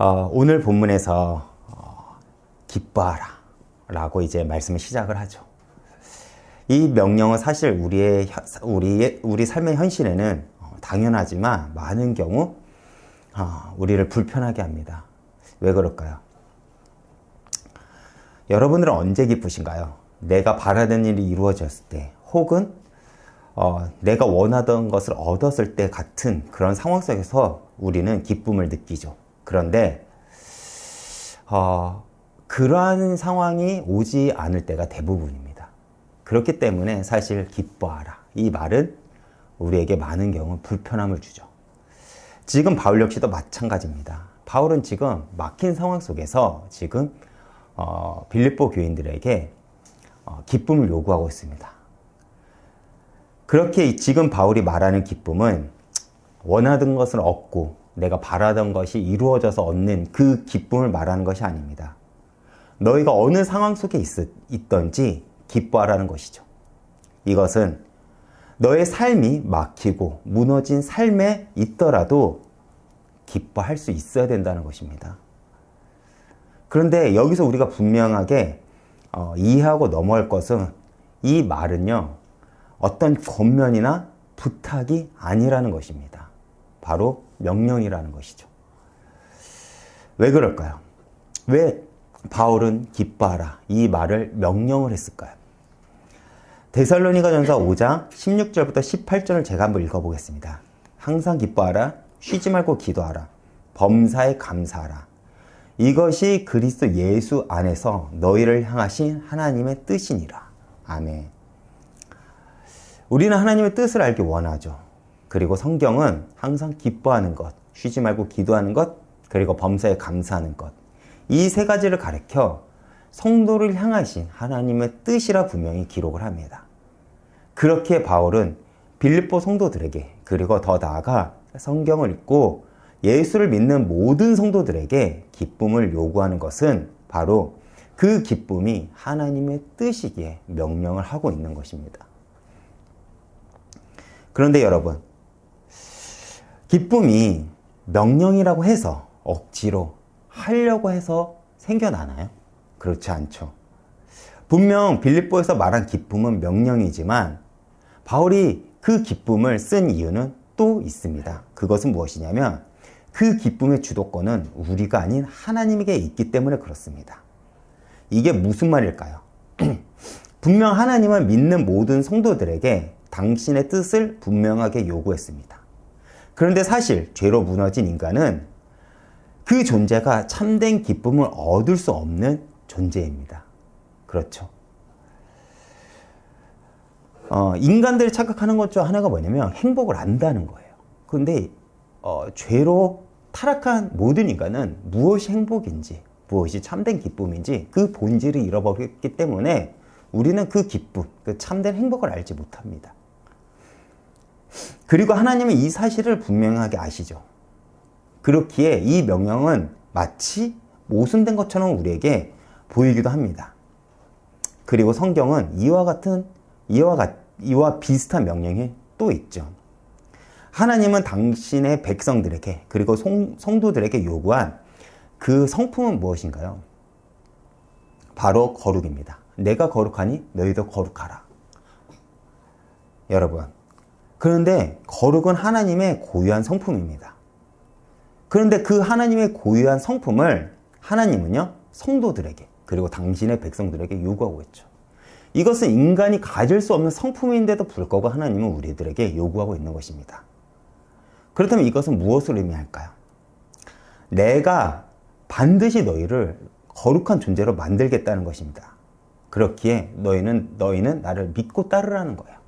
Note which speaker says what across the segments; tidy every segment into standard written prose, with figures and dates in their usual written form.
Speaker 1: 오늘 본문에서 기뻐하라 라고 이제 말씀을 시작을 하죠. 이 명령은 사실 우리 삶의 현실에는 당연하지만 많은 경우 우리를 불편하게 합니다. 왜 그럴까요? 여러분들은 언제 기쁘신가요? 내가 바라던 일이 이루어졌을 때, 혹은 내가 원하던 것을 얻었을 때 같은 그런 상황 속에서 우리는 기쁨을 느끼죠. 그런데 그러한 상황이 오지 않을 때가 대부분입니다. 그렇기 때문에 사실 기뻐하라, 이 말은 우리에게 많은 경우 불편함을 주죠. 지금 바울 역시도 마찬가지입니다. 바울은 지금 막힌 상황 속에서 지금 빌립보 교인들에게 기쁨을 요구하고 있습니다. 그렇게 지금 바울이 말하는 기쁨은 원하던 것을 얻고 내가 바라던 것이 이루어져서 얻는 그 기쁨을 말하는 것이 아닙니다. 너희가 어느 상황 속에 있든지 기뻐하라는 것이죠. 이것은 너의 삶이 막히고 무너진 삶에 있더라도 기뻐할 수 있어야 된다는 것입니다. 그런데 여기서 우리가 분명하게 이해하고 넘어갈 것은, 이 말은요, 어떤 권면이나 부탁이 아니라는 것입니다. 바로 명령이라는 것이죠. 왜 그럴까요? 왜 바울은 기뻐하라, 이 말을 명령을 했을까요? 데살로니가전서 5장 16절부터 18절을 제가 한번 읽어보겠습니다. 항상 기뻐하라, 쉬지 말고 기도하라, 범사에 감사하라. 이것이 그리스도 예수 안에서 너희를 향하신 하나님의 뜻이니라. 아멘. 우리는 하나님의 뜻을 알기 원하죠. 그리고 성경은 항상 기뻐하는 것, 쉬지 말고 기도하는 것, 그리고 범사에 감사하는 것, 이 세 가지를 가리켜 성도를 향하신 하나님의 뜻이라 분명히 기록을 합니다. 그렇게 바울은 빌립보 성도들에게, 그리고 더 나아가 성경을 읽고 예수를 믿는 모든 성도들에게 기쁨을 요구하는 것은 바로 그 기쁨이 하나님의 뜻이기에 명령을 하고 있는 것입니다. 그런데 여러분, 기쁨이 명령이라고 해서 억지로 하려고 해서 생겨나나요? 그렇지 않죠. 분명 빌립보에서 말한 기쁨은 명령이지만 바울이 그 기쁨을 쓴 이유는 또 있습니다. 그것은 무엇이냐면 그 기쁨의 주도권은 우리가 아닌 하나님에게 있기 때문에 그렇습니다. 이게 무슨 말일까요? 분명 하나님은 믿는 모든 성도들에게 당신의 뜻을 분명하게 요구했습니다. 그런데 사실 죄로 무너진 인간은 그 존재가 참된 기쁨을 얻을 수 없는 존재입니다. 그렇죠. 인간들이 착각하는 것 중 하나가 뭐냐면 행복을 안다는 거예요. 그런데 죄로 타락한 모든 인간은 무엇이 행복인지, 무엇이 참된 기쁨인지 그 본질을 잃어버렸기 때문에 우리는 그 기쁨, 그 참된 행복을 알지 못합니다. 그리고 하나님은 이 사실을 분명하게 아시죠. 그렇기에 이 명령은 마치 모순된 것처럼 우리에게 보이기도 합니다. 그리고 성경은 이와 비슷한 명령이 또 있죠. 하나님은 당신의 백성들에게, 그리고 성도들에게 요구한 그 성품은 무엇인가요? 바로 거룩입니다. 내가 거룩하니 너희도 거룩하라. 여러분, 그런데 거룩은 하나님의 고유한 성품입니다. 그런데 그 하나님의 고유한 성품을 하나님은요, 성도들에게, 그리고 당신의 백성들에게 요구하고 있죠. 이것은 인간이 가질 수 없는 성품인데도 불구하고 하나님은 우리들에게 요구하고 있는 것입니다. 그렇다면 이것은 무엇을 의미할까요? 내가 반드시 너희를 거룩한 존재로 만들겠다는 것입니다. 그렇기에 너희는 나를 믿고 따르라는 거예요.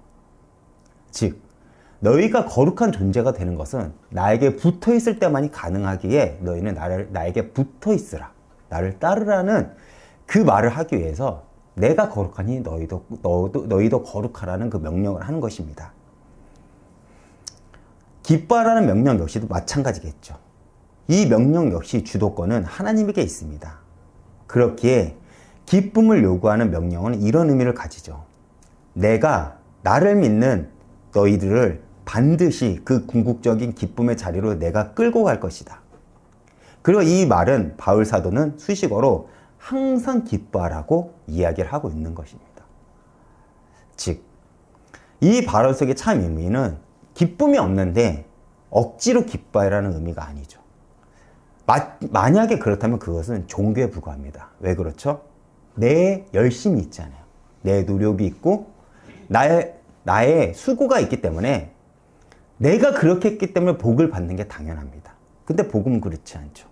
Speaker 1: 즉, 너희가 거룩한 존재가 되는 것은 나에게 붙어 있을 때만이 가능하기에 너희는 나에게 붙어 있으라, 나를 따르라는 그 말을 하기 위해서 내가 거룩하니 너희도 거룩하라는 그 명령을 하는 것입니다. 기뻐하라는 명령 역시도 마찬가지겠죠. 이 명령 역시 주도권은 하나님에게 있습니다. 그렇기에 기쁨을 요구하는 명령은 이런 의미를 가지죠. 내가 나를 믿는 너희들을 반드시 그 궁극적인 기쁨의 자리로 내가 끌고 갈 것이다. 그리고 이 말은 바울 사도는 수식어로 항상 기뻐하라고 이야기를 하고 있는 것입니다. 즉, 이 바울 속의 참 의미는 기쁨이 없는데 억지로 기뻐해라는 의미가 아니죠. 만약에 그렇다면 그것은 종교에 불과합니다. 왜 그렇죠? 내 열심이 있잖아요. 내 노력이 있고 나의 수고가 있기 때문에 내가 그렇게 했기 때문에 복을 받는 게 당연합니다. 근데 복음은 그렇지 않죠.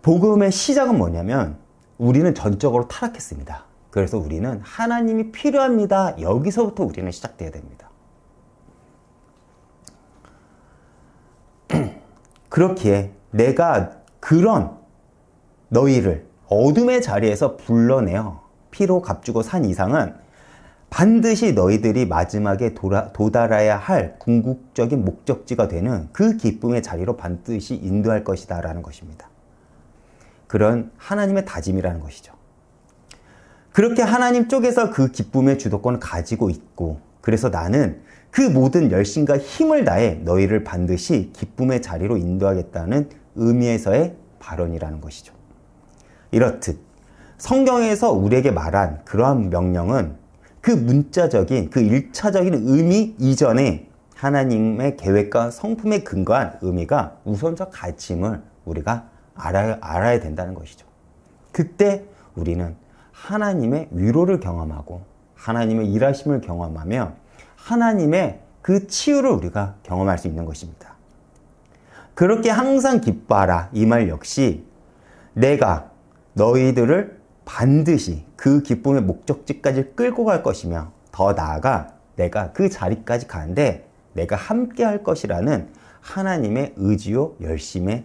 Speaker 1: 복음의 시작은 뭐냐면 우리는 전적으로 타락했습니다. 그래서 우리는 하나님이 필요합니다. 여기서부터 우리는 시작돼야 됩니다. 그렇기에 내가 그런 너희를 어둠의 자리에서 불러내어 피로 값주고 산 이상은 반드시 너희들이 마지막에 도달해야 할 궁극적인 목적지가 되는 그 기쁨의 자리로 반드시 인도할 것이다 라는 것입니다. 그런 하나님의 다짐이라는 것이죠. 그렇게 하나님 쪽에서 그 기쁨의 주도권을 가지고 있고, 그래서 나는 그 모든 열심과 힘을 다해 너희를 반드시 기쁨의 자리로 인도하겠다는 의미에서의 발언이라는 것이죠. 이렇듯 성경에서 우리에게 말한 그러한 명령은 그 문자적인, 그 1차적인 의미 이전에 하나님의 계획과 성품에 근거한 의미가 우선적 가치임을 우리가 알아야 된다는 것이죠. 그때 우리는 하나님의 위로를 경험하고 하나님의 일하심을 경험하며 하나님의 그 치유를 우리가 경험할 수 있는 것입니다. 그렇게 항상 기뻐하라 이 말 역시 내가 너희들을 반드시 그 기쁨의 목적지까지 끌고 갈 것이며 더 나아가 내가 그 자리까지 가는데 내가 함께 할 것이라는 하나님의 의지요 열심의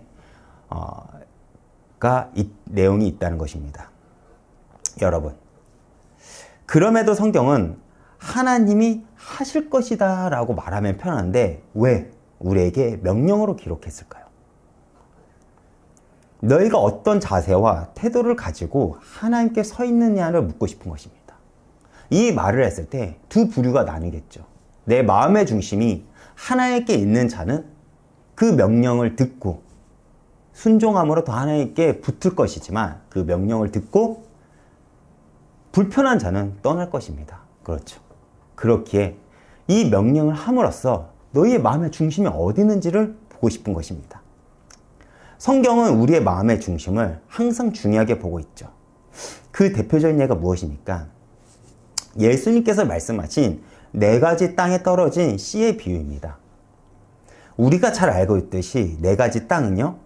Speaker 1: 내용이 있다는 것입니다. 여러분, 그럼에도 성경은 하나님이 하실 것이다 라고 말하면 편한데 왜 우리에게 명령으로 기록했을까요? 너희가 어떤 자세와 태도를 가지고 하나님께 서 있느냐를 묻고 싶은 것입니다. 이 말을 했을 때 두 부류가 나뉘겠죠. 내 마음의 중심이 하나님께 있는 자는 그 명령을 듣고 순종함으로 더 하나님께 붙을 것이지만 그 명령을 듣고 불편한 자는 떠날 것입니다. 그렇죠. 그렇기에 이 명령을 함으로써 너희의 마음의 중심이 어디 있는지를 보고 싶은 것입니다. 성경은 우리의 마음의 중심을 항상 중요하게 보고 있죠. 그 대표적인 예가 무엇입니까? 예수님께서 말씀하신 4가지 땅에 떨어진 씨의 비유입니다. 우리가 잘 알고 있듯이 4가지 땅은요,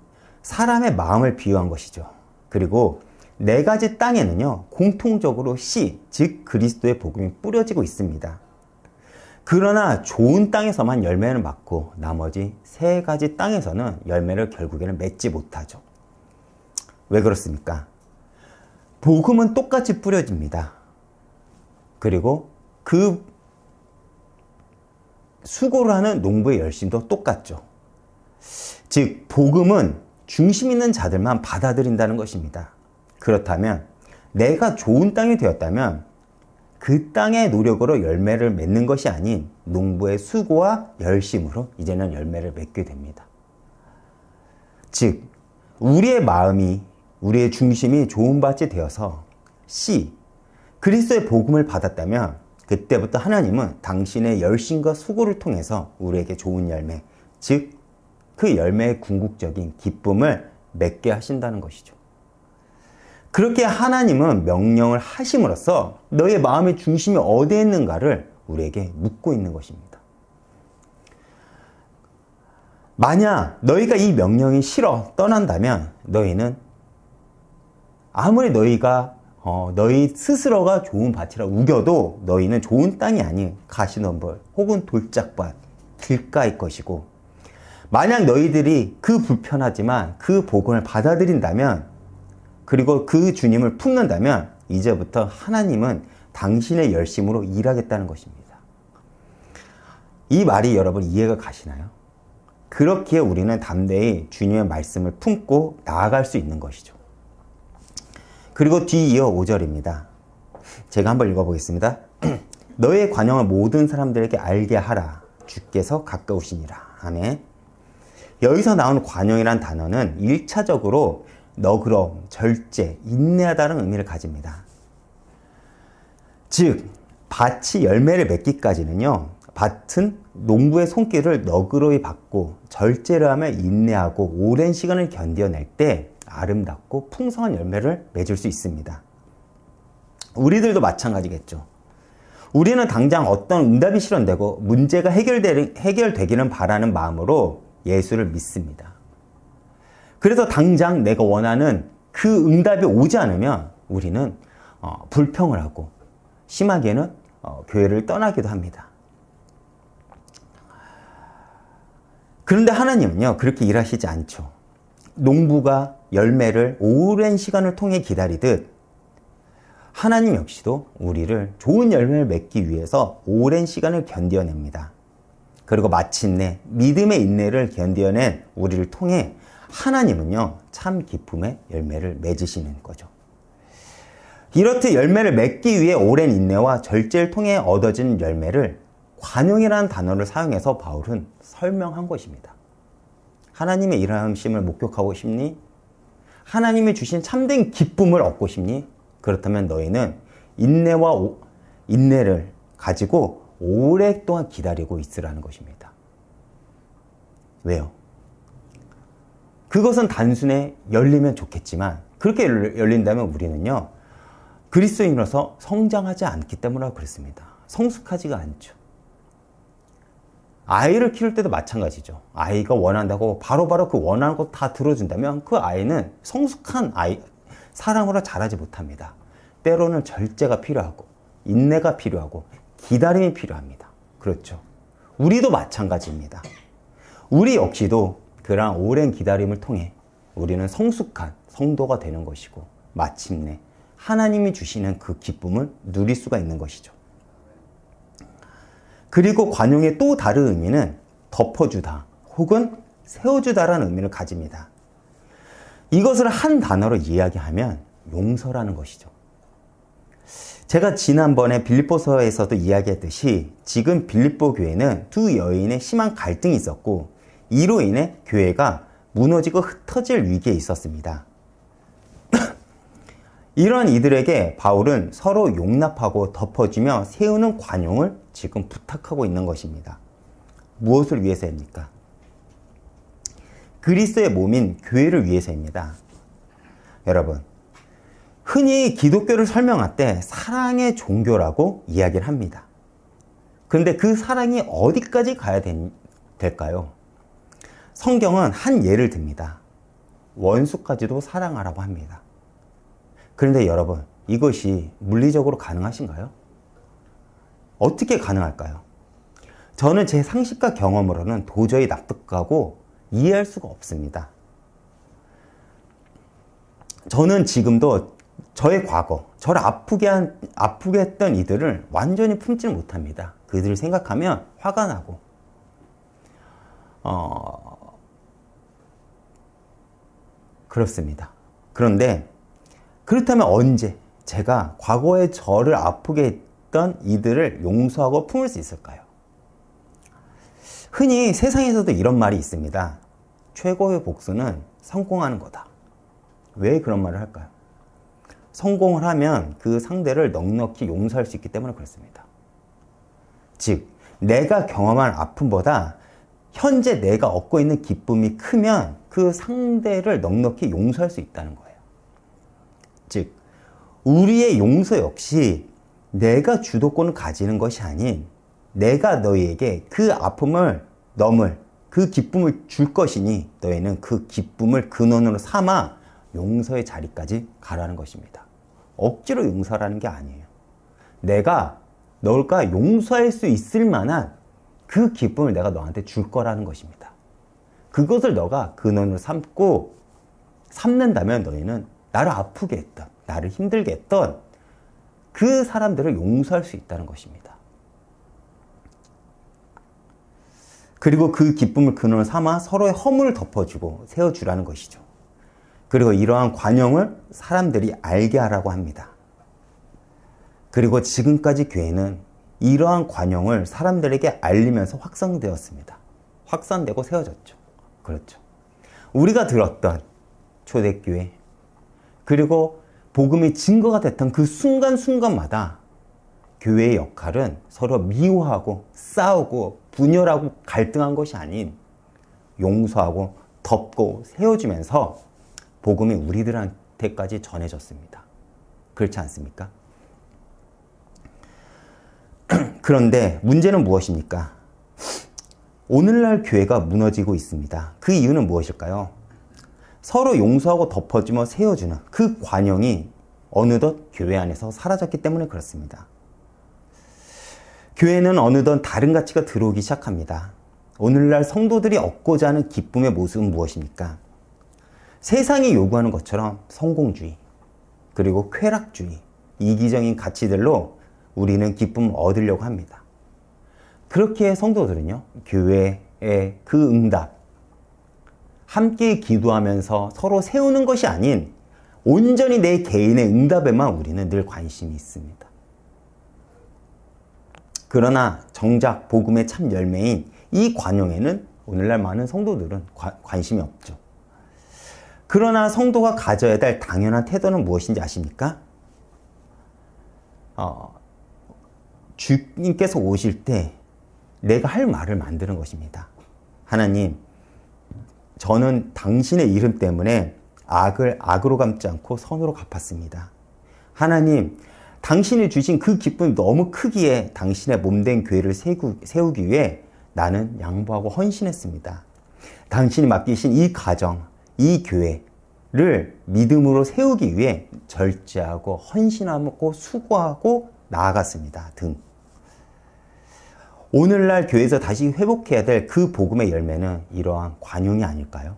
Speaker 1: 사람의 마음을 비유한 것이죠. 그리고 4가지 땅에는요, 공통적으로 씨, 즉 그리스도의 복음이 뿌려지고 있습니다. 그러나 좋은 땅에서만 열매를 맺고 나머지 3가지 땅에서는 열매를 결국에는 맺지 못하죠. 왜 그렇습니까? 복음은 똑같이 뿌려집니다. 그리고 그 수고를 하는 농부의 열심도 똑같죠. 즉 복음은 중심 있는 자들만 받아들인다는 것입니다. 그렇다면 내가 좋은 땅이 되었다면 그 땅의 노력으로 열매를 맺는 것이 아닌 농부의 수고와 열심으로 이제는 열매를 맺게 됩니다. 즉 우리의 마음이, 우리의 중심이 좋은 밭이 되어서 씨, 그리스도의 복음을 받았다면 그때부터 하나님은 당신의 열심과 수고를 통해서 우리에게 좋은 열매, 즉 그 열매의 궁극적인 기쁨을 맺게 하신다는 것이죠. 그렇게 하나님은 명령을 하심으로써 너의 마음의 중심이 어디에 있는가를 우리에게 묻고 있는 것입니다. 만약 너희가 이 명령이 싫어 떠난다면 너희는 아무리 너희가 너희 스스로가 좋은 밭이라 우겨도 너희는 좋은 땅이 아닌 가시덤불 혹은 돌짝밭, 길가일 것이고, 만약 너희들이 그 불편하지만 그 복음을 받아들인다면, 그리고 그 주님을 품는다면 이제부터 하나님은 당신의 열심으로 일하겠다는 것입니다. 이 말이 여러분 이해가 가시나요? 그렇기에 우리는 담대히 주님의 말씀을 품고 나아갈 수 있는 것이죠. 그리고 뒤이어 5절입니다. 제가 한번 읽어보겠습니다. 너의 관용을 모든 사람들에게 알게 하라. 주께서 가까우시니라. 아멘. 여기서 나온 관용이란 단어는 1차적으로 너그러움, 절제, 인내하다는 의미를 가집니다. 즉, 밭이 열매를 맺기까지는요, 밭은 농부의 손길을 너그러이 받고 절제를 하며 인내하고 오랜 시간을 견뎌낼 때 아름답고 풍성한 열매를 맺을 수 있습니다. 우리들도 마찬가지겠죠. 우리는 당장 어떤 응답이 실현되고 문제가 해결되기는 바라는 마음으로 예수를 믿습니다. 그래서 당장 내가 원하는 그 응답이 오지 않으면 우리는 불평을 하고 심하게는 교회를 떠나기도 합니다. 그런데 하나님은요, 그렇게 일하시지 않죠. 농부가 열매를 오랜 시간을 통해 기다리듯 하나님 역시도 우리를 좋은 열매를 맺기 위해서 오랜 시간을 견뎌냅니다. 그리고 마침내 믿음의 인내를 견뎌낸 우리를 통해 하나님은요, 참 기쁨의 열매를 맺으시는 거죠. 이렇듯 열매를 맺기 위해 오랜 인내와 절제를 통해 얻어진 열매를 관용이라는 단어를 사용해서 바울은 설명한 것입니다. 하나님의 일하심을 목격하고 싶니? 하나님이 주신 참된 기쁨을 얻고 싶니? 그렇다면 너희는 인내를 가지고 오랫동안 기다리고 있으라는 것입니다. 왜요? 그것은 단순히 열리면 좋겠지만 그렇게 열린다면 우리는요, 그리스도인으로서 성장하지 않기 때문에 그렇습니다. 성숙하지가 않죠. 아이를 키울 때도 마찬가지죠. 아이가 원한다고 바로바로 그 원하는 것 다 들어준다면 그 아이는 성숙한 사람으로 자라지 못합니다. 때로는 절제가 필요하고 인내가 필요하고 기다림이 필요합니다. 그렇죠. 우리도 마찬가지입니다. 우리 역시도 그러한 오랜 기다림을 통해 우리는 성숙한 성도가 되는 것이고 마침내 하나님이 주시는 그 기쁨을 누릴 수가 있는 것이죠. 그리고 관용의 또 다른 의미는 덮어주다 혹은 세워주다라는 의미를 가집니다. 이것을 한 단어로 이야기하면 용서라는 것이죠. 제가 지난번에 빌립보서에서도 이야기했듯이 지금 빌립보 교회는 두 여인의 심한 갈등이 있었고 이로 인해 교회가 무너지고 흩어질 위기에 있었습니다. 이러한 이들에게 바울은 서로 용납하고 덮어주며 세우는 관용을 지금 부탁하고 있는 것입니다. 무엇을 위해서입니까? 그리스도의 몸인 교회를 위해서입니다. 여러분, 흔히 기독교를 설명할 때 사랑의 종교라고 이야기를 합니다. 그런데 그 사랑이 어디까지 가야 될까요? 성경은 한 예를 듭니다. 원수까지도 사랑하라고 합니다. 그런데 여러분, 이것이 물리적으로 가능하신가요? 어떻게 가능할까요? 저는 제 상식과 경험으로는 도저히 납득하고 이해할 수가 없습니다. 저는 지금도 저의 과거, 저를 아프게 했던 이들을 완전히 품지 못합니다. 그들을 생각하면 화가 나고 그렇습니다. 그런데 그렇다면 언제 제가 과거에 저를 아프게 했던 이들을 용서하고 품을 수 있을까요? 흔히 세상에서도 이런 말이 있습니다. 최고의 복수는 성공하는 거다. 왜 그런 말을 할까요? 성공을 하면 그 상대를 넉넉히 용서할 수 있기 때문에 그렇습니다. 즉, 내가 경험한 아픔보다 현재 내가 얻고 있는 기쁨이 크면 그 상대를 넉넉히 용서할 수 있다는 거예요. 즉, 우리의 용서 역시 내가 주도권을 가지는 것이 아닌 내가 너희에게 그 아픔을 넘을 그 기쁨을 줄 것이니 너희는 그 기쁨을 근원으로 삼아 용서의 자리까지 가라는 것입니다. 억지로 용서라는 게 아니에요. 내가 너가 용서할 수 있을 만한 그 기쁨을 내가 너한테 줄 거라는 것입니다. 그것을 너가 근원으로 삼는다면 너희는 나를 아프게 했던, 나를 힘들게 했던 그 사람들을 용서할 수 있다는 것입니다. 그리고 그 기쁨을 근원으로 삼아 서로의 허물을 덮어주고 세워주라는 것이죠. 그리고 이러한 관용을 사람들이 알게 하라고 합니다. 그리고 지금까지 교회는 이러한 관용을 사람들에게 알리면서 확산되었습니다. 확산되고 세워졌죠. 그렇죠. 우리가 들었던 초대교회, 그리고 복음의 증거가 됐던 그 순간순간마다 교회의 역할은 서로 미워하고 싸우고 분열하고 갈등한 것이 아닌 용서하고 덮고 세워주면서 복음이 우리들한테까지 전해졌습니다. 그렇지 않습니까? 그런데 문제는 무엇입니까? 오늘날 교회가 무너지고 있습니다. 그 이유는 무엇일까요? 서로 용서하고 덮어주며 세워주는 그 관용이 어느덧 교회 안에서 사라졌기 때문에 그렇습니다. 교회는 어느덧 다른 가치가 들어오기 시작합니다. 오늘날 성도들이 얻고자 하는 기쁨의 모습은 무엇입니까? 세상이 요구하는 것처럼 성공주의, 그리고 쾌락주의, 이기적인 가치들로 우리는 기쁨을 얻으려고 합니다. 그렇게 성도들은요, 교회의 그 응답, 함께 기도하면서 서로 세우는 것이 아닌 온전히 내 개인의 응답에만 우리는 늘 관심이 있습니다. 그러나 정작 복음의 참 열매인 이 관용에는 오늘날 많은 성도들은 관심이 없죠. 그러나 성도가 가져야 될 당연한 태도는 무엇인지 아십니까? 주님께서 오실 때 내가 할 말을 만드는 것입니다. 하나님, 저는 당신의 이름 때문에 악을 악으로 갚지 않고 선으로 갚았습니다. 하나님, 당신이 주신 그 기쁨이 너무 크기에 당신의 몸된 교회를 세우기 위해 나는 양보하고 헌신했습니다. 당신이 맡기신 이 가정, 이 교회를 믿음으로 세우기 위해 절제하고 헌신하고 수고하고 나아갔습니다. 등. 오늘날 교회에서 다시 회복해야 될 그 복음의 열매는 이러한 관용이 아닐까요?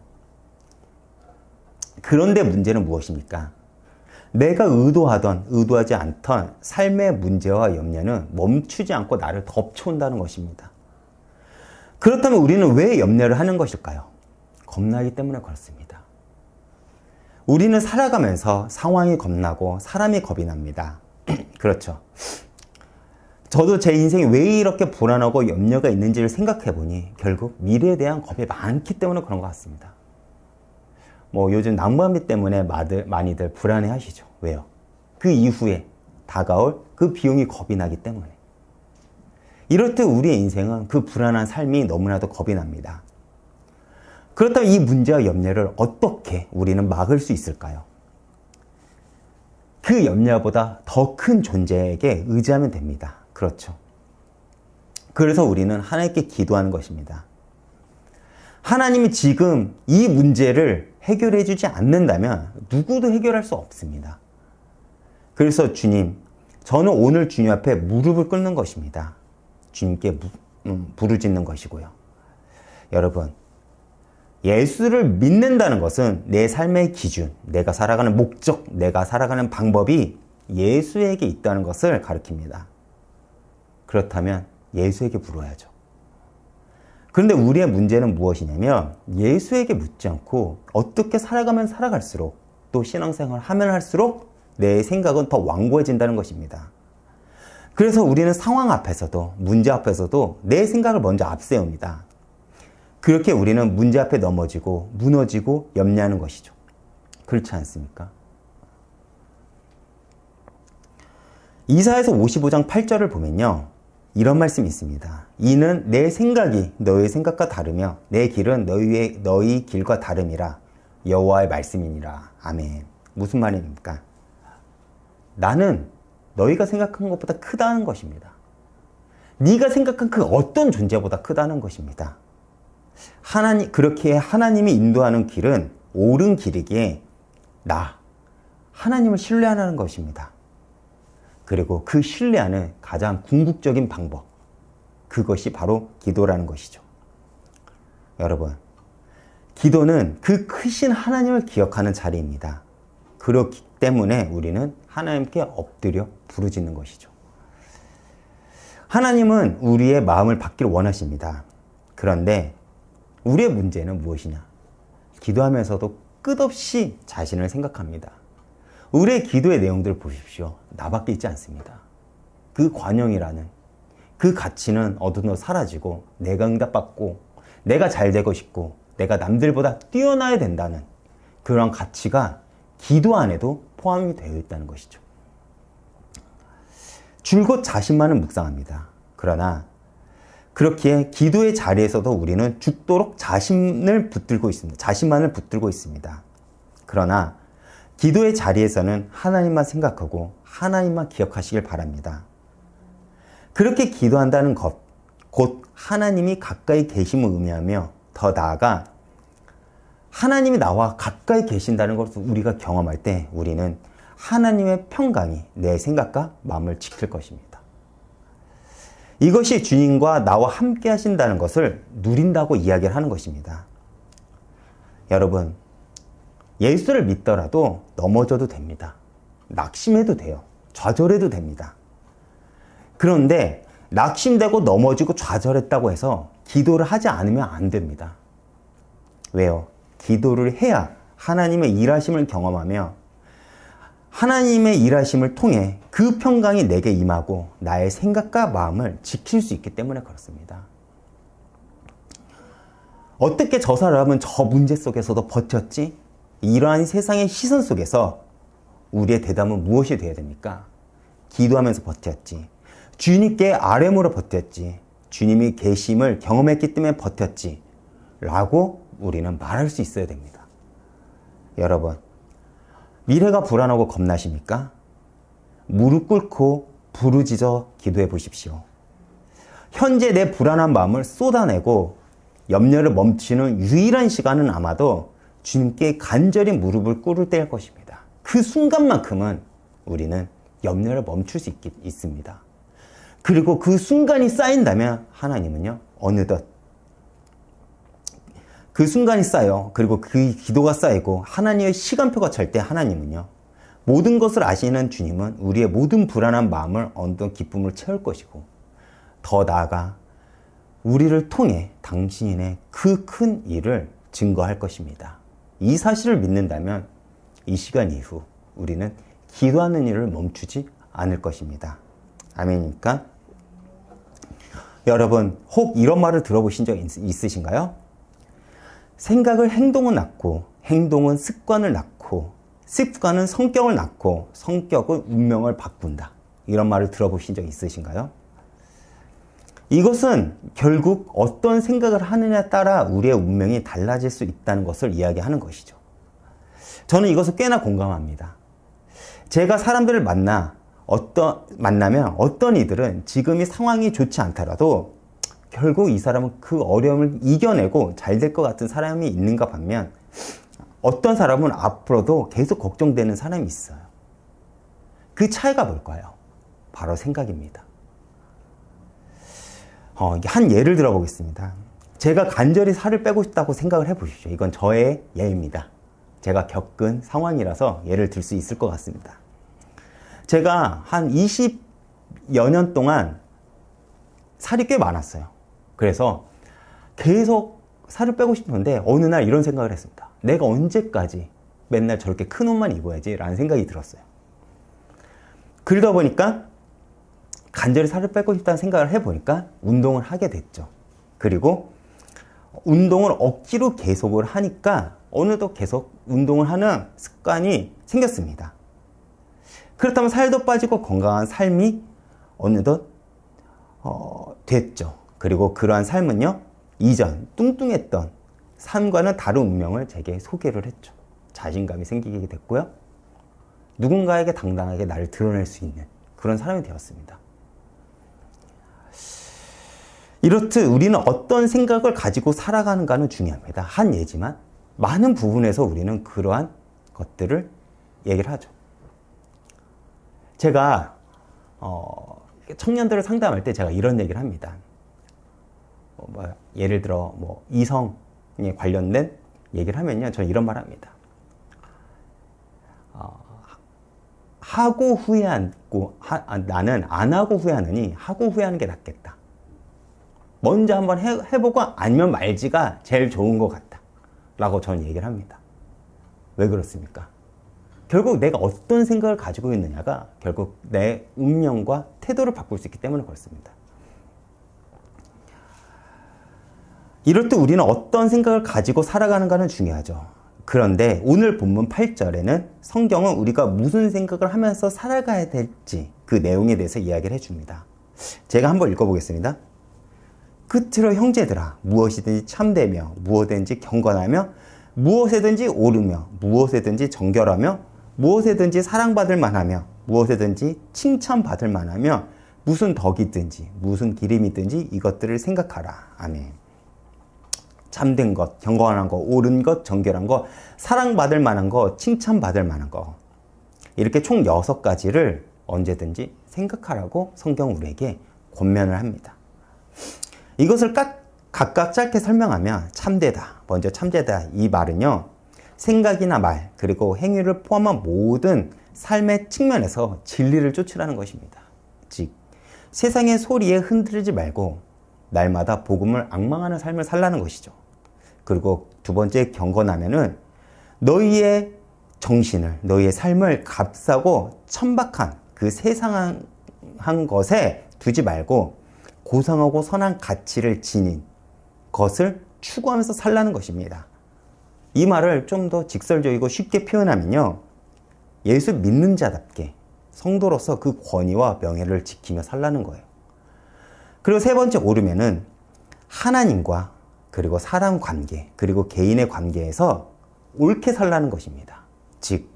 Speaker 1: 그런데 문제는 무엇입니까? 내가 의도하던 의도하지 않던 삶의 문제와 염려는 멈추지 않고 나를 덮쳐온다는 것입니다. 그렇다면 우리는 왜 염려를 하는 것일까요? 겁나기 때문에 그렇습니다. 우리는 살아가면서 상황이 겁나고 사람이 겁이 납니다. 그렇죠. 저도 제 인생이 왜 이렇게 불안하고 염려가 있는지를 생각해 보니 결국 미래에 대한 겁이 많기 때문에 그런 것 같습니다. 요즘 난무한비 때문에 많이들 불안해 하시죠. 왜요? 그 이후에 다가올 그 비용이 겁이 나기 때문에. 이럴 때 우리의 인생은 그 불안한 삶이 너무나도 겁이 납니다. 그렇다면 이 문제와 염려를 어떻게 우리는 막을 수 있을까요? 그 염려보다 더 큰 존재에게 의지하면 됩니다. 그렇죠. 그래서 우리는 하나님께 기도하는 것입니다. 하나님이 지금 이 문제를 해결해 주지 않는다면 누구도 해결할 수 없습니다. 그래서 주님, 저는 오늘 주님 앞에 무릎을 꿇는 것입니다. 주님께 부르짖는 것이고요. 여러분, 예수를 믿는다는 것은 내 삶의 기준, 내가 살아가는 목적, 내가 살아가는 방법이 예수에게 있다는 것을 가리킵니다. 그렇다면 예수에게 물어야죠. 그런데 우리의 문제는 무엇이냐면 예수에게 묻지 않고 어떻게 살아가면 살아갈수록 또 신앙생활을 하면 할수록 내 생각은 더 완고해진다는 것입니다. 그래서 우리는 상황 앞에서도 문제 앞에서도 내 생각을 먼저 앞세웁니다. 그렇게 우리는 문제 앞에 넘어지고 무너지고 염려하는 것이죠. 그렇지 않습니까? 이사야서 55장 8절을 보면요, 이런 말씀이 있습니다. 이는 내 생각이 너희 생각과 다르며 내 길은 너희 길과 다름이라 여호와의 말씀이니라. 아멘. 무슨 말입니까? 나는 너희가 생각한 것보다 크다는 것입니다. 네가 생각한 그 어떤 존재보다 크다는 것입니다. 그렇게 하나님이 인도하는 길은 옳은 길이기에 하나님을 신뢰하는 것입니다. 그리고 그 신뢰하는 가장 궁극적인 방법, 그것이 바로 기도라는 것이죠. 여러분, 기도는 그 크신 하나님을 기억하는 자리입니다. 그렇기 때문에 우리는 하나님께 엎드려 부르짖는 것이죠. 하나님은 우리의 마음을 받기를 원하십니다. 그런데 우리의 문제는 무엇이냐? 기도하면서도 끝없이 자신을 생각합니다. 우리의 기도의 내용들을 보십시오. 나밖에 있지 않습니다. 그 관용이라는 그 가치는 어느덧 사라지고 내가 응답받고 내가 잘 되고 싶고 내가 남들보다 뛰어나야 된다는 그런 가치가 기도 안에도 포함이 되어 있다는 것이죠. 줄곧 자신만을 묵상합니다. 그러나 그렇기에 기도의 자리에서도 우리는 죽도록 자신만을 붙들고 있습니다. 그러나 기도의 자리에서는 하나님만 생각하고 하나님만 기억하시길 바랍니다. 그렇게 기도한다는 것, 곧 하나님이 가까이 계심을 의미하며 더 나아가 하나님이 나와 가까이 계신다는 것을 우리가 경험할 때 우리는 하나님의 평강이 내 생각과 마음을 지킬 것입니다. 이것이 주님과 나와 함께 하신다는 것을 누린다고 이야기를 하는 것입니다. 여러분, 예수를 믿더라도 넘어져도 됩니다. 낙심해도 돼요. 좌절해도 됩니다. 그런데 낙심되고 넘어지고 좌절했다고 해서 기도를 하지 않으면 안 됩니다. 왜요? 기도를 해야 하나님의 일하심을 경험하며 하나님의 일하심을 통해 그 평강이 내게 임하고 나의 생각과 마음을 지킬 수 있기 때문에 그렇습니다. 어떻게 저 사람은 저 문제 속에서도 버텼지? 이러한 세상의 시선 속에서 우리의 대답은 무엇이 되어야 됩니까? 기도하면서 버텼지. 주님께 아뢰므로 버텼지. 주님이 계심을 경험했기 때문에 버텼지. 라고 우리는 말할 수 있어야 됩니다. 여러분, 미래가 불안하고 겁나십니까? 무릎 꿇고 부르짖어 기도해 보십시오. 현재 내 불안한 마음을 쏟아내고 염려를 멈추는 유일한 시간은 아마도 주님께 간절히 무릎을 꿇을 때일 것입니다. 그 순간만큼은 우리는 염려를 멈출 수 있습니다. 그리고 그 순간이 쌓인다면 하나님은요, 어느덧 그 순간이 쌓여 그리고 그 기도가 쌓이고 하나님의 시간표가 찰 때 하나님은요, 모든 것을 아시는 주님은 우리의 모든 불안한 마음을 어떤 기쁨을 채울 것이고 더 나아가 우리를 통해 당신의 그 큰 일을 증거할 것입니다. 이 사실을 믿는다면 이 시간 이후 우리는 기도하는 일을 멈추지 않을 것입니다. 아멘입니까? 여러분, 혹 이런 말을 들어보신 적 있으신가요? 생각을 행동은 낳고 행동은 습관을 낳고 습관은 성격을 낳고 성격은 운명을 바꾼다. 이런 말을 들어보신 적 있으신가요? 이것은 결국 어떤 생각을 하느냐에 따라 우리의 운명이 달라질 수 있다는 것을 이야기하는 것이죠. 저는 이것을 꽤나 공감합니다. 제가 사람들을 만나면 어떤 이들은 지금이 상황이 좋지 않더라도 결국 이 사람은 그 어려움을 이겨내고 잘 될 것 같은 사람이 있는가 반면 어떤 사람은 앞으로도 계속 걱정되는 사람이 있어요. 그 차이가 뭘까요? 바로 생각입니다. 한 예를 들어보겠습니다. 제가 간절히 살을 빼고 싶다고 생각을 해보십시오. 이건 저의 예입니다. 제가 겪은 상황이라서 예를 들 수 있을 것 같습니다. 제가 한 20여 년 동안 살이 꽤 많았어요. 그래서 계속 살을 빼고 싶었는데 어느 날 이런 생각을 했습니다. 내가 언제까지 맨날 저렇게 큰 옷만 입어야지 라는 생각이 들었어요. 그러다 보니까 간절히 살을 빼고 싶다는 생각을 해보니까 운동을 하게 됐죠. 그리고 운동을 억지로 계속을 하니까 어느덧 계속 운동을 하는 습관이 생겼습니다. 그렇다면 살도 빠지고 건강한 삶이 어느덧 됐죠. 그리고 그러한 삶은요, 이전 뚱뚱했던 삶과는 다른 운명을 제게 소개를 했죠. 자신감이 생기게 됐고요. 누군가에게 당당하게 나를 드러낼 수 있는 그런 사람이 되었습니다. 이렇듯 우리는 어떤 생각을 가지고 살아가는가는 중요합니다. 한 예지만 많은 부분에서 우리는 그러한 것들을 얘기를 하죠. 제가 청년들을 상담할 때 제가 이런 얘기를 합니다. 예를 들어 이성에 관련된 얘기를 하면요, 저는 이런 말 합니다. 하고 후회하고 나는 안 하고 후회하느니 하고 후회하는 게 낫겠다. 먼저 한번 해보고 아니면 말지가 제일 좋은 것 같다 라고 저는 얘기를 합니다. 왜 그렇습니까? 결국 내가 어떤 생각을 가지고 있느냐가 결국 내 운명과 태도를 바꿀 수 있기 때문에 그렇습니다. 이럴 때 우리는 어떤 생각을 가지고 살아가는가는 중요하죠. 그런데 오늘 본문 8절에는 성경은 우리가 무슨 생각을 하면서 살아가야 될지 그 내용에 대해서 이야기를 해줍니다. 제가 한번 읽어보겠습니다. 끝으로 형제들아, 무엇이든지 참되며 무엇이든지 경건하며 무엇에든지 옳으며 무엇에든지 정결하며 무엇에든지 사랑받을 만하며 무엇에든지 칭찬받을 만하며 무슨 덕이든지 무슨 기름이든지 이것들을 생각하라. 아멘. 참된 것, 경건한 것, 옳은 것, 정결한 것, 사랑받을 만한 것, 칭찬받을 만한 것, 이렇게 총 6가지를 언제든지 생각하라고 성경 우리에게 권면을 합니다. 이것을 각각 짧게 설명하면 참되다, 먼저 참되다 이 말은요, 생각이나 말 그리고 행위를 포함한 모든 삶의 측면에서 진리를 쫓으라는 것입니다. 즉 세상의 소리에 흔들리지 말고 날마다 복음을 앙망하는 삶을 살라는 것이죠. 그리고 두 번째 경건하면은 너희의 정신을, 너희의 삶을 값싸고 천박한 그 세상한 것에 두지 말고 고상하고 선한 가치를 지닌 것을 추구하면서 살라는 것입니다. 이 말을 좀 더 직설적이고 쉽게 표현하면요, 예수 믿는 자답게 성도로서 그 권위와 명예를 지키며 살라는 거예요. 그리고 세 번째 옳으면은 하나님과 그리고 사람 관계 그리고 개인의 관계에서 옳게 살라는 것입니다. 즉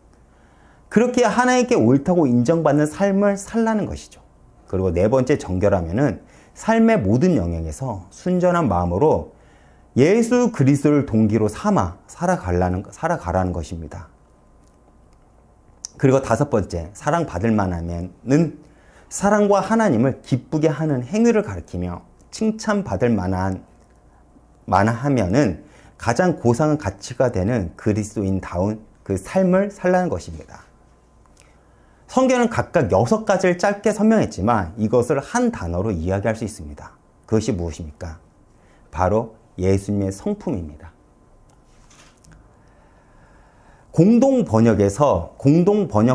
Speaker 1: 그렇게 하나님께 옳다고 인정받는 삶을 살라는 것이죠. 그리고 네 번째 정결하면은 삶의 모든 영역에서 순전한 마음으로 예수 그리스도를 동기로 삼아 살아가라는 것입니다. 그리고 다섯 번째 사랑받을 만하면은 사랑과 하나님을 기쁘게 하는 행위를 가리키며 칭찬받을 만하면은 가장 고상한 가치가 되는 그리스도인다운 그 삶을 살라는 것입니다. 성경은 각각 6가지를 짧게 설명했지만 이것을 한 단어로 이야기할 수 있습니다. 그것이 무엇입니까? 바로 예수님의 성품입니다. 공동번역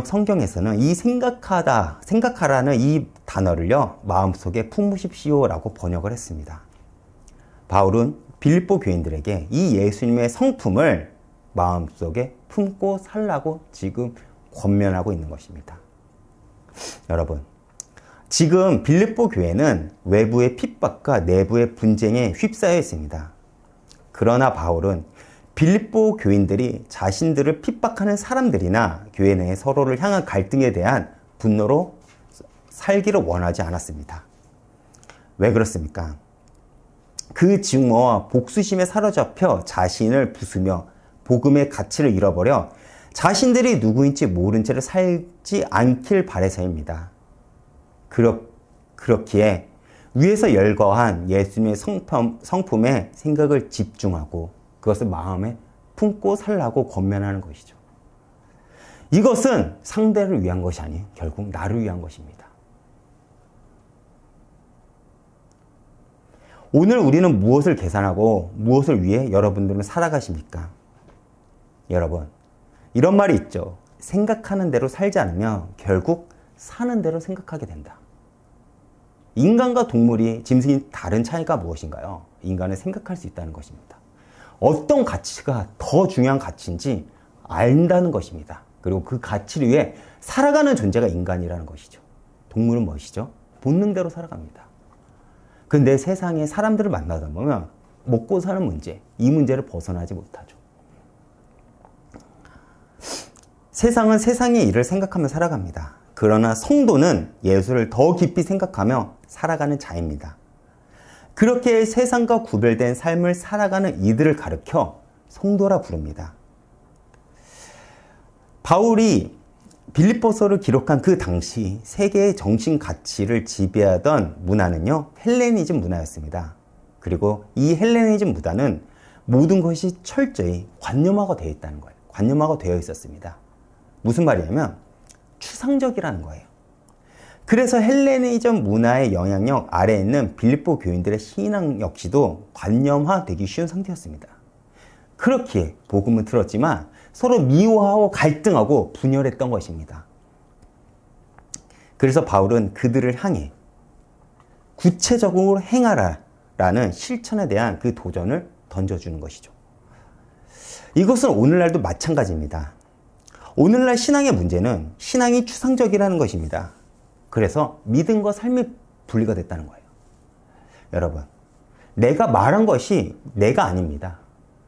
Speaker 1: 성경에서는 이 생각하라는 이 단어를요, 마음속에 품으십시오라고 번역을 했습니다. 바울은 빌립보 교인들에게 이 예수님의 성품을 마음속에 품고 살라고 지금 권면하고 있는 것입니다. 여러분, 지금 빌립보 교회는 외부의 핍박과 내부의 분쟁에 휩싸여 있습니다. 그러나 바울은 빌립보 교인들이 자신들을 핍박하는 사람들이나 교회 내 서로를 향한 갈등에 대한 분노로 살기를 원하지 않았습니다. 왜 그렇습니까? 그 증오와 복수심에 사로잡혀 자신을 부수며 복음의 가치를 잃어버려 자신들이 누구인지 모른 채로 살지 않길 바라서입니다. 그렇기에 위에서 열거한 예수님의 성품에 생각을 집중하고 그것을 마음에 품고 살라고 권면하는 것이죠. 이것은 상대를 위한 것이 아닌 결국 나를 위한 것입니다. 오늘 우리는 무엇을 계산하고 무엇을 위해 여러분들은 살아가십니까? 여러분, 이런 말이 있죠. 생각하는 대로 살지 않으면 결국 사는 대로 생각하게 된다. 인간과 동물이, 짐승이 다른 차이가 무엇인가요? 인간은 생각할 수 있다는 것입니다. 어떤 가치가 더 중요한 가치인지 안다는 것입니다. 그리고 그 가치를 위해 살아가는 존재가 인간이라는 것이죠. 동물은 무엇이죠? 본능대로 살아갑니다. 근데 세상에 사람들을 만나다 보면 먹고 사는 문제, 이 문제를 벗어나지 못하죠. 세상은 세상의 일을 생각하며 살아갑니다. 그러나 성도는 예수를 더 깊이 생각하며 살아가는 자입니다. 그렇게 세상과 구별된 삶을 살아가는 이들을 가르쳐 성도라 부릅니다. 바울이 빌립보서를 기록한 그 당시 세계의 정신 가치를 지배하던 문화는요, 헬레니즘 문화였습니다. 그리고 이 헬레니즘 문화는 모든 것이 철저히 관념화가 되어 있다는 거예요. 관념화가 되어 있었습니다. 무슨 말이냐면 추상적이라는 거예요. 그래서 헬레니즘 문화의 영향력 아래에 있는 빌립보 교인들의 신앙 역시도 관념화되기 쉬운 상태였습니다. 그렇기에 복음을 들었지만 서로 미워하고 갈등하고 분열했던 것입니다. 그래서 바울은 그들을 향해 구체적으로 행하라, 라는 실천에 대한 그 도전을 던져주는 것이죠. 이것은 오늘날도 마찬가지입니다. 오늘날 신앙의 문제는 신앙이 추상적이라는 것입니다. 그래서 믿음과 삶이 분리가 됐다는 거예요. 여러분, 내가 말한 것이 내가 아닙니다.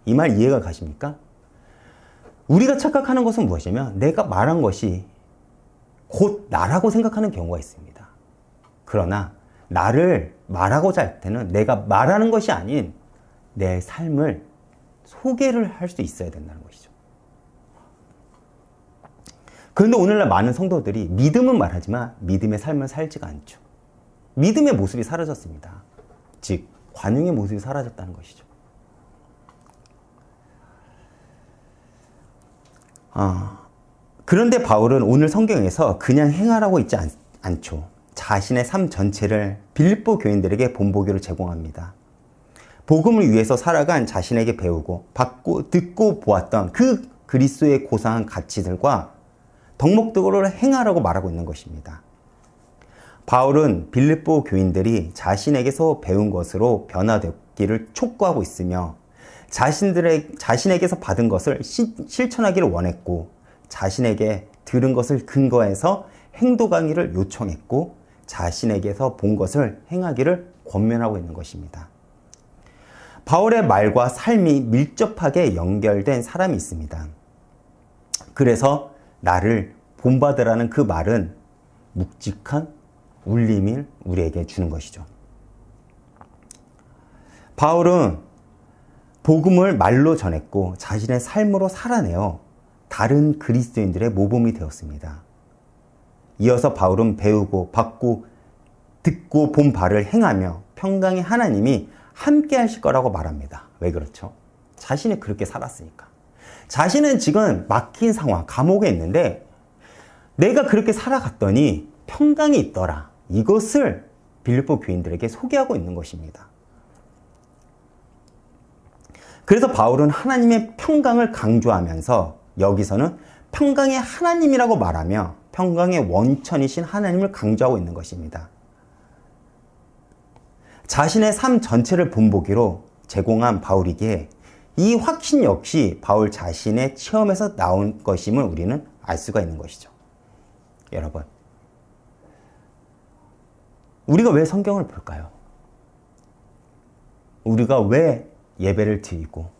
Speaker 1: 이 말 이해가 가십니까? 우리가 착각하는 것은 무엇이냐면 내가 말한 것이 곧 나라고 생각하는 경우가 있습니다. 그러나 나를 말하고자 할 때는 내가 말하는 것이 아닌 내 삶을 소개를 할 수 있어야 된다는 것이죠. 그런데 오늘날 많은 성도들이 믿음은 말하지만 믿음의 삶을 살지가 않죠. 믿음의 모습이 사라졌습니다. 즉, 관용의 모습이 사라졌다는 것이죠. 그런데 바울은 오늘 성경에서 그냥 행하라고 있지 않죠. 자신의 삶 전체를 빌립보 교인들에게 본보기로 제공합니다. 복음을 위해서 살아간 자신에게 배우고 받고 듣고 보았던 그 그리스도의 고상한 가치들과 덕목적으로 행하라고 말하고 있는 것입니다. 바울은 빌립보 교인들이 자신에게서 배운 것으로 변화되기를 촉구하고 있으며 자신에게서 받은 것을 실천하기를 원했고 자신에게 들은 것을 근거해서 행동하기를 요청했고 자신에게서 본 것을 행하기를 권면하고 있는 것입니다. 바울의 말과 삶이 밀접하게 연결된 사람이 있습니다. 그래서 나를 본받으라는 그 말은 묵직한 울림을 우리에게 주는 것이죠. 바울은 복음을 말로 전했고 자신의 삶으로 살아내어 다른 그리스도인들의 모범이 되었습니다. 이어서 바울은 배우고 받고 듣고 본 바를 행하며 평강의 하나님이 함께 하실 거라고 말합니다. 왜 그렇죠? 자신이 그렇게 살았으니까. 자신은 지금 막힌 상황, 감옥에 있는데 내가 그렇게 살아갔더니 평강이 있더라. 이것을 빌립보 교인들에게 소개하고 있는 것입니다. 그래서 바울은 하나님의 평강을 강조하면서 여기서는 평강의 하나님이라고 말하며 평강의 원천이신 하나님을 강조하고 있는 것입니다. 자신의 삶 전체를 본보기로 제공한 바울이기에 이 확신 역시 바울 자신의 체험에서 나온 것임을 우리는 알 수가 있는 것이죠. 여러분, 우리가 왜 성경을 볼까요? 우리가 왜 예배를 드리고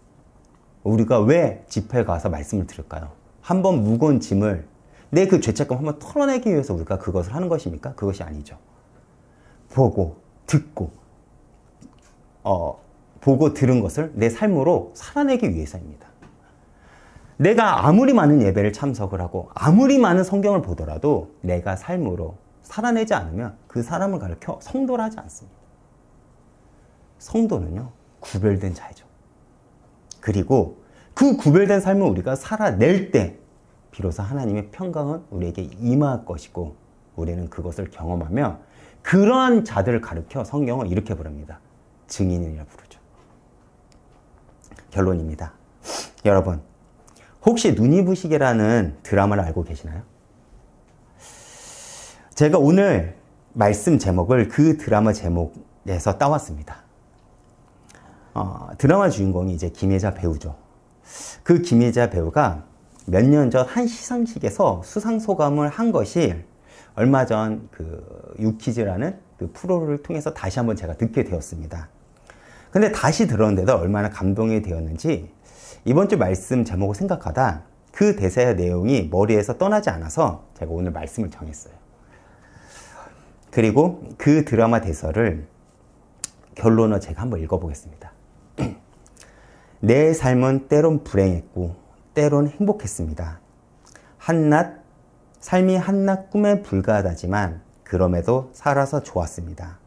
Speaker 1: 우리가 왜 집회에 가서 말씀을 들을까요? 한번 무거운 짐을 내 그 죄책감 한번 털어내기 위해서 우리가 그것을 하는 것입니까? 그것이 아니죠. 보고 듣고 보고 들은 것을 내 삶으로 살아내기 위해서입니다. 내가 아무리 많은 예배를 참석을 하고 아무리 많은 성경을 보더라도 내가 삶으로 살아내지 않으면 그 사람을 가르쳐 성도를 하지 않습니다. 성도는요, 구별된 자이죠. 그리고 그 구별된 삶을 우리가 살아낼 때 비로소 하나님의 평강은 우리에게 임할 것이고 우리는 그것을 경험하며 그러한 자들을 가르쳐 성경은 이렇게 부릅니다. 증인이라 부르죠. 결론입니다. 여러분, 혹시 눈이 부시게라는 드라마를 알고 계시나요? 제가 오늘 말씀 제목을 그 드라마 제목에서 따왔습니다. 드라마 주인공이 이제 김혜자 배우죠. 그 김혜자 배우가 몇 년 전 한 시상식에서 수상소감을 한 것이 얼마 전 그 유퀴즈라는 그 프로를 통해서 다시 한번 제가 듣게 되었습니다. 근데 다시 들었는데도 얼마나 감동이 되었는지 이번 주 말씀 제목을 생각하다 그 대사의 내용이 머리에서 떠나지 않아서 제가 오늘 말씀을 정했어요. 그리고 그 드라마 대사를 결론을 제가 한번 읽어보겠습니다. 내 삶은 때론 불행했고 때론 행복했습니다. 삶이 한낱 꿈에 불과하다지만 그럼에도 살아서 좋았습니다.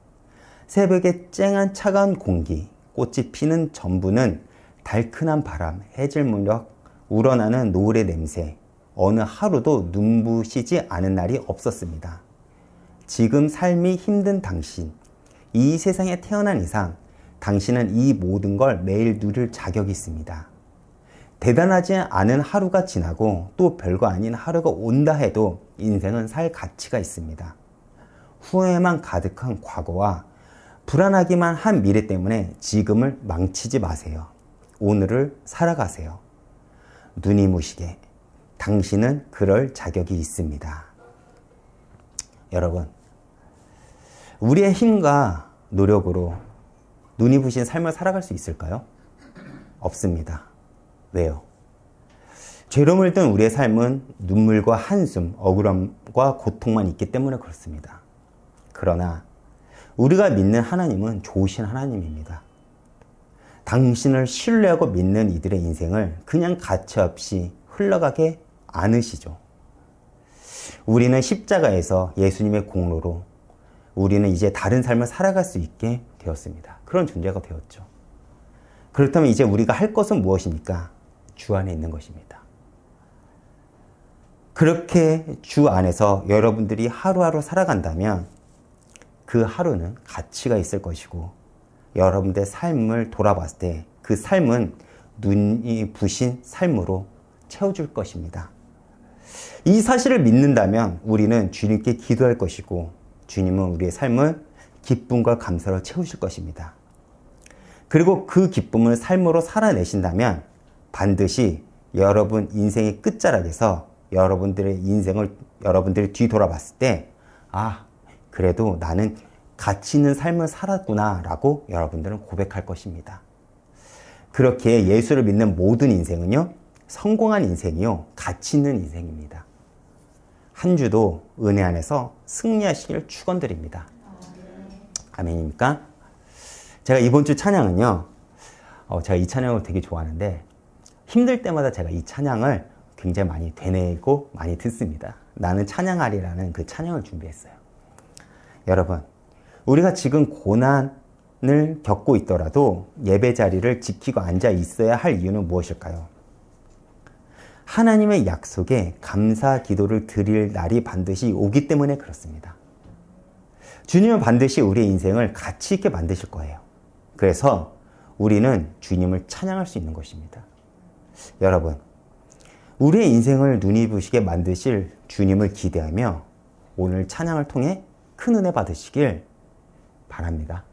Speaker 1: 새벽에 쨍한 차가운 공기, 꽃이 피는 전부는 달큰한 바람, 해질 무렵 우러나는 노을의 냄새, 어느 하루도 눈부시지 않은 날이 없었습니다. 지금 삶이 힘든 당신, 이 세상에 태어난 이상 당신은 이 모든 걸 매일 누릴 자격이 있습니다. 대단하지 않은 하루가 지나고 또 별거 아닌 하루가 온다 해도 인생은 살 가치가 있습니다. 후회만 가득한 과거와 불안하기만 한 미래 때문에 지금을 망치지 마세요. 오늘을 살아가세요. 눈이 부시게 당신은 그럴 자격이 있습니다. 여러분, 우리의 힘과 노력으로 눈이 부신 삶을 살아갈 수 있을까요? 없습니다. 왜요? 죄로 물든 우리의 삶은 눈물과 한숨, 억울함과 고통만 있기 때문에 그렇습니다. 그러나 우리가 믿는 하나님은 좋으신 하나님입니다. 당신을 신뢰하고 믿는 이들의 인생을 그냥 가차없이 흘러가게 않으시죠. 우리는 십자가에서 예수님의 공로로 우리는 이제 다른 삶을 살아갈 수 있게 되었습니다. 그런 존재가 되었죠. 그렇다면 이제 우리가 할 것은 무엇입니까? 주 안에 있는 것입니다. 그렇게 주 안에서 여러분들이 하루하루 살아간다면 그 하루는 가치가 있을 것이고 여러분들의 삶을 돌아봤을 때 그 삶은 눈이 부신 삶으로 채워줄 것입니다. 이 사실을 믿는다면 우리는 주님께 기도할 것이고 주님은 우리의 삶을 기쁨과 감사로 채우실 것입니다. 그리고 그 기쁨을 삶으로 살아내신다면 반드시 여러분 인생의 끝자락에서 여러분들의 인생을 여러분들이 뒤돌아봤을 때 그래도 나는 가치 있는 삶을 살았구나 라고 여러분들은 고백할 것입니다. 그렇게 예수를 믿는 모든 인생은요, 성공한 인생이요, 가치 있는 인생입니다. 한 주도 은혜 안에서 승리하시길 축원드립니다. 아멘입니까? 제가 이번 주 찬양은요, 제가 이 찬양을 되게 좋아하는데 힘들 때마다 제가 이 찬양을 굉장히 많이 되뇌고 많이 듣습니다. 나는 찬양하리라는 그 찬양을 준비했어요. 여러분, 우리가 지금 고난을 겪고 있더라도 예배 자리를 지키고 앉아 있어야 할 이유는 무엇일까요? 하나님의 약속에 감사 기도를 드릴 날이 반드시 오기 때문에 그렇습니다. 주님은 반드시 우리의 인생을 가치 있게 만드실 거예요. 그래서 우리는 주님을 찬양할 수 있는 것입니다. 여러분, 우리의 인생을 눈이 부시게 만드실 주님을 기대하며 오늘 찬양을 통해 큰 은혜 받으시길 바랍니다.